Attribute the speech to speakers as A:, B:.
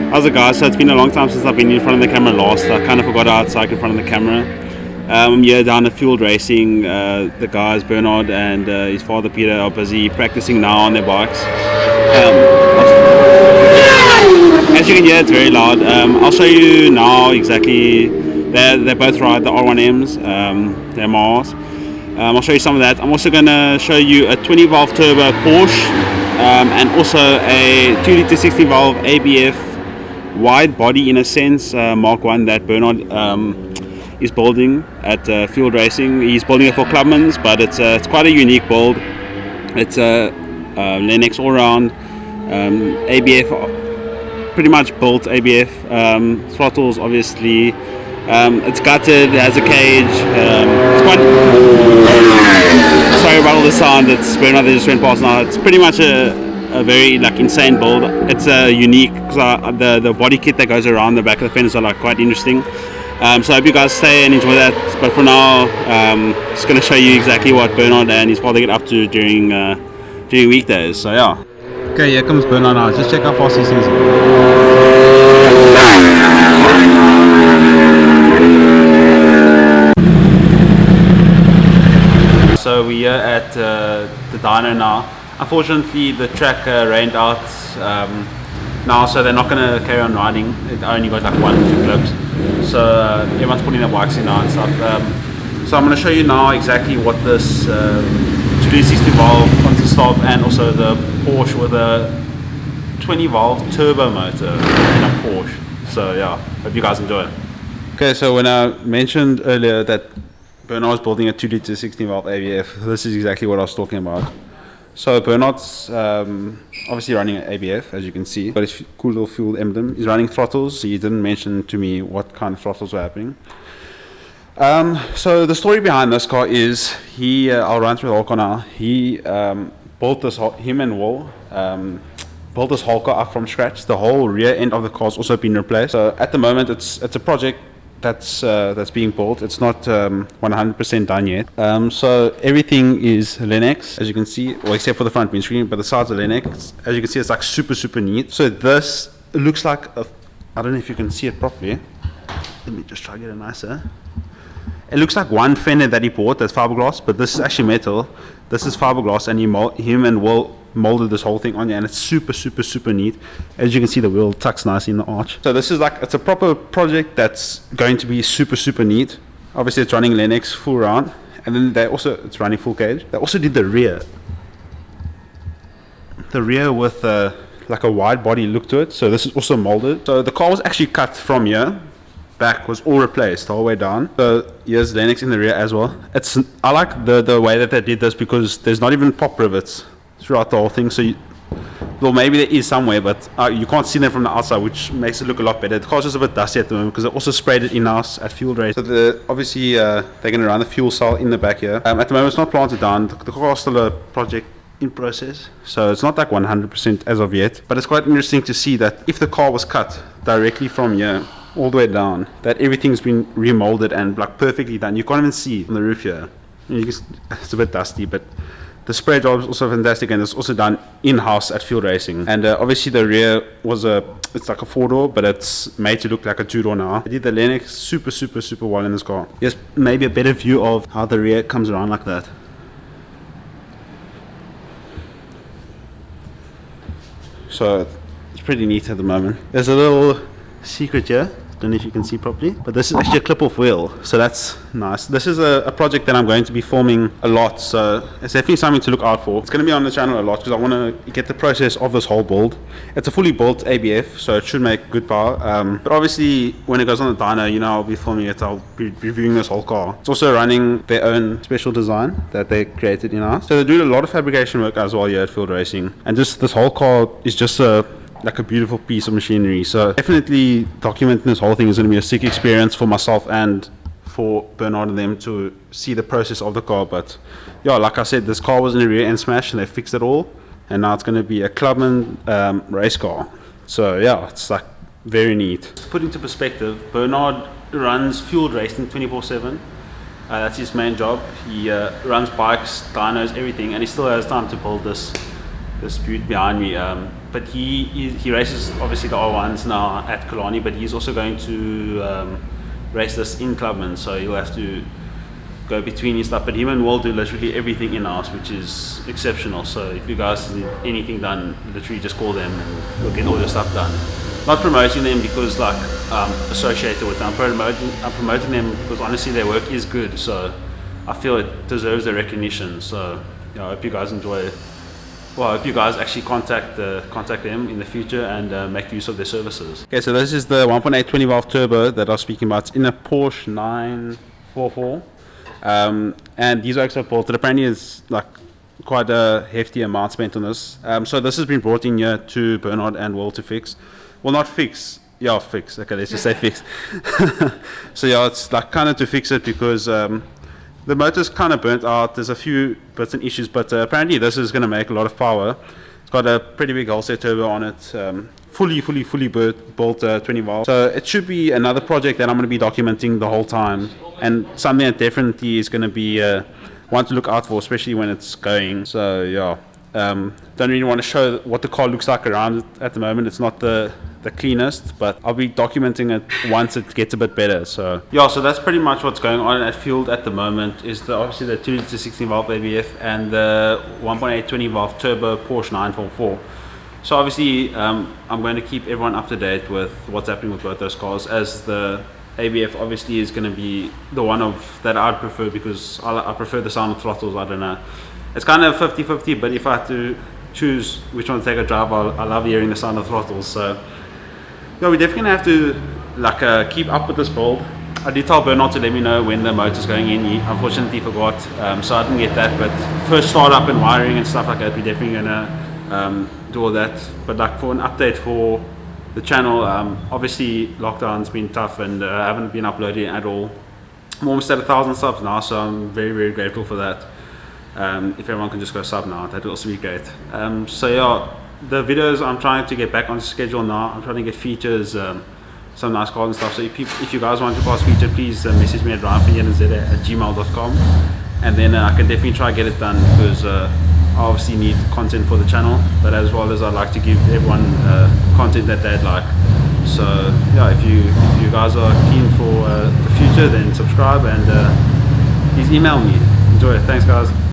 A: How's it, guys? So it's been a long time since I've been in front of the camera last. I kind of forgot how to cycle in front of the camera. I'm here down at Field Racing. The guys Bernard and his father Peter are busy practicing now on their bikes. As you can hear, it's very loud. I'll show you now exactly. They both ride the R1Ms. They're Mars. I'll show you some of that. I'm also going to show you a 20 valve turbo Porsche and also a 2 litre 16 valve ABF wide body, in a sense, Mark 1 that Bernard is building at Field Racing. He's building it for Clubman's, but it's quite a unique build. It's a Lennox all-round ABF, pretty much built ABF, throttles obviously. It's gutted, it has a cage. It's quite... Sorry about all the sound. It's Bernard that just went past now. It's pretty much a very insane build. It's unique because the body kit that goes around the back of the fenders are quite interesting. So I hope you guys stay and enjoy that. But for now, just going to show you exactly what Bernard and his father get up to during weekdays. So yeah. Okay, here comes Bernard now. Just check how fast these things are. So we're here at the dyno now. Unfortunately, the track rained out now, so they're not going to carry on riding. It only got 1 or 2 clips. So everyone's putting their bikes in now and stuff. So I'm going to show you now exactly what this 260 valve consists of, and also the Porsche with a 20 valve turbo motor in a Porsche. So yeah, hope you guys enjoy. Okay, so when I mentioned earlier that Bernard was building a 2 litre 16 valve ABF, this is exactly what I was talking about. So Bernard's obviously running an ABF, as you can see, but it's cool little fuel emblem. He's running throttles. He didn't mention to me what kind of throttles were happening. So the story behind this car is I'll run through the whole car now. He built this, him and Will, built this whole car up from scratch. The whole rear end of the car's also been replaced. So at the moment, it's a project that's being built. It's not 100% done yet. So everything is Lennox, as you can see, well, except for the front windscreen, but the sides are Lennox. As you can see, it's super neat. So this looks like I don't know if you can see it properly. Let me just try to get it nicer. It looks like one fender that he bought that's fiberglass, but this is actually metal. This is fiberglass, and him and Will molded this whole thing on here, and it's super neat. As you can see, the wheel tucks nicely in the arch. So this is it's a proper project that's going to be super neat. Obviously it's running Lennox full round, and then it's running full cage. They also did the rear with a wide body look to it. So this is also molded. So the car was actually cut from here. Back was all replaced the whole way down. So here's Lennox in the rear as well. I like the way that they did this, because there's not even pop rivets throughout the whole thing. So well, maybe there is somewhere, but you can't see them from the outside, which makes it look a lot better. The car's just a bit dusty at the moment because they also sprayed it in-house at Field Race. So obviously they're going to run the fuel cell in the back here. At the moment it's not planted down. The car's still a project in process, so it's not 100% as of yet. But it's quite interesting to see that if the car was cut directly from here all the way down, that everything's been remolded and perfectly done. You can't even see on the roof here. It's a bit dusty, but the spray job is also fantastic, and it's also done in-house at Field Racing. And obviously the rear it's like a 4-door, but it's made to look like a 2-door now. I did the Lennox super well in this car. Yes, maybe a better view of how the rear comes around like that. So it's pretty neat at the moment. There's a little secret here. Don't know if you can see properly, but this is actually a clip-off wheel, so that's nice. This is a project that I'm going to be filming a lot, so it's definitely something to look out for. It's going to be on the channel a lot because I want to get the process of this whole build. It's a fully built ABF, so it should make good power, but obviously when it goes on the dyno, I'll be filming it. I'll be reviewing this whole car. It's also running their own special design that they created in-house, so they're doing a lot of fabrication work as well here at Field Racing, and just this whole car is just a beautiful piece of machinery. So definitely documenting this whole thing is going to be a sick experience for myself and for Bernard and them to see the process of the car. But yeah, like I said, this car was in a rear end smash and they fixed it all, and now it's going to be a Clubman race car. So yeah, it's very neat. To put into perspective, Bernard runs Field Racing 24/7. That's his main job. He runs bikes, dynos, everything, and he still has time to build this beaut behind me. but he races obviously the R1s now at Killarney, but he's also going to race this in Clubman, so he'll have to go between his stuff. But him and Will do literally everything in-house, which is exceptional. So if you guys need anything done, literally just call them and we'll get all your stuff done. Not promoting them because like associated with them. I'm promoting them because honestly their work is good, so I feel it deserves the recognition. So I hope you guys enjoy it. Well, I hope you guys actually contact them in the future and make use of their services. Okay, so this is the 1.8 20 valve turbo that I was speaking about. It's in a Porsche 944. And these are actually bolted. Apparently it's like quite a hefty amount spent on this. So this has been brought in here to Bernard and Will to fix. Well, not fix. Yeah, fix. Okay, let's just say fix. So yeah, it's like kind of to fix it because the motor's kind of burnt out. There's a few bits and issues, but apparently this is going to make a lot of power. It's got a pretty big wholesale turbo on it. Fully built 20 valve. So it should be another project that I'm going to be documenting the whole time, and something that definitely is going to be one to look out for, especially when it's going. So yeah, don't really want to show what the car looks like around it at the moment. It's not the cleanest, but I'll be documenting it once it gets a bit better. So yeah, so that's pretty much what's going on at field at the moment. Is obviously the 2 litre 16 valve ABF and the 1.8 20 valve turbo Porsche 944. So obviously I'm going to keep everyone up to date with what's happening with both those cars, as the ABF obviously is going to be the one of that I'd prefer because I prefer the sound of throttles. I don't know, it's kind of 50-50, but if I had to choose which one to take a drive, I love hearing the sound of throttles. So yeah, we're definitely going to have to keep up with this build. I did tell Bernard to let me know when the motor's going in. He unfortunately forgot, so I didn't get that. But first start up and wiring and stuff like that, we're definitely going to do all that. But like for an update for the channel, obviously lockdown's been tough and I haven't been uploading at all. I'm almost at 1,000 subs now, so I'm very grateful for that. If everyone can just go sub now, that would also be great. So yeah, the videos I'm trying to get back on schedule now. I'm trying to get features, some nice cars and stuff. So if you guys want to pass feature, please message me at ryanfinyanz@gmail.com, and then I can definitely try to get it done because I obviously need content for the channel, but as well as I'd like to give everyone content that they'd like. So yeah, if you guys are keen for the future, then subscribe and please email me. Enjoy it. Thanks guys.